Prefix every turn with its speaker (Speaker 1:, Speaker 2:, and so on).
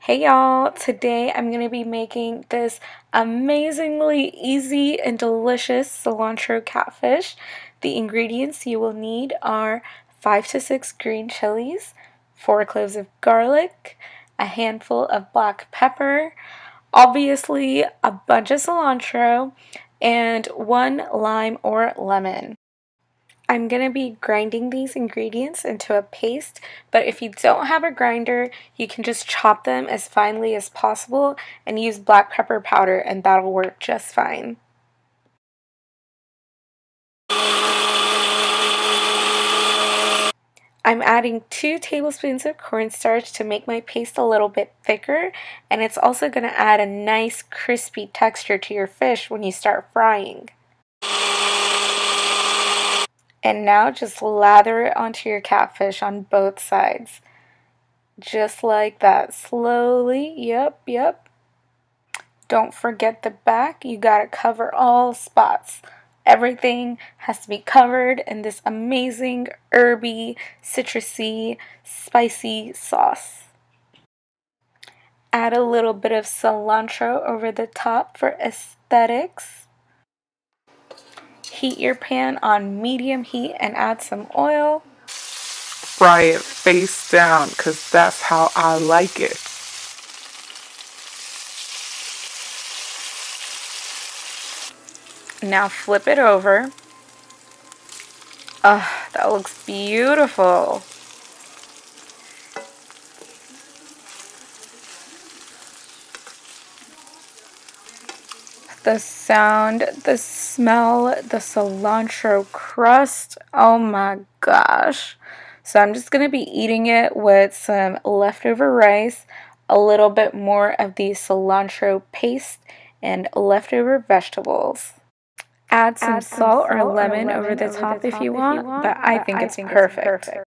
Speaker 1: Hey y'all, today I'm going to be making this amazingly easy and delicious cilantro catfish. The ingredients you will need are 5 to 6 green chilies, 4 cloves of garlic, a handful of black pepper, obviously a bunch of cilantro, and 1 lime or lemon. I'm going to be grinding these ingredients into a paste, but if you don't have a grinder, you can just chop them as finely as possible and use black pepper powder, and that'll work just fine. I'm adding 2 tablespoons of cornstarch to make my paste a little bit thicker, and it's also going to add a nice crispy texture to your fish when you start frying. And now just lather it onto your catfish on both sides. Just like that, slowly, yep. Don't forget the back, you gotta cover all spots. Everything has to be covered in this amazing herby, citrusy, spicy sauce. Add a little bit of cilantro over the top for aesthetics. Heat your pan on medium heat and add some oil.
Speaker 2: Fry it face down because that's how I like it.
Speaker 1: Now flip it over. That looks beautiful. The sound, the smell, the cilantro crust, oh my gosh. So I'm just going to be eating it with some leftover rice, a little bit more of the cilantro paste, and leftover vegetables. Add some salt or lemon over the top if you want, but I think it's perfect.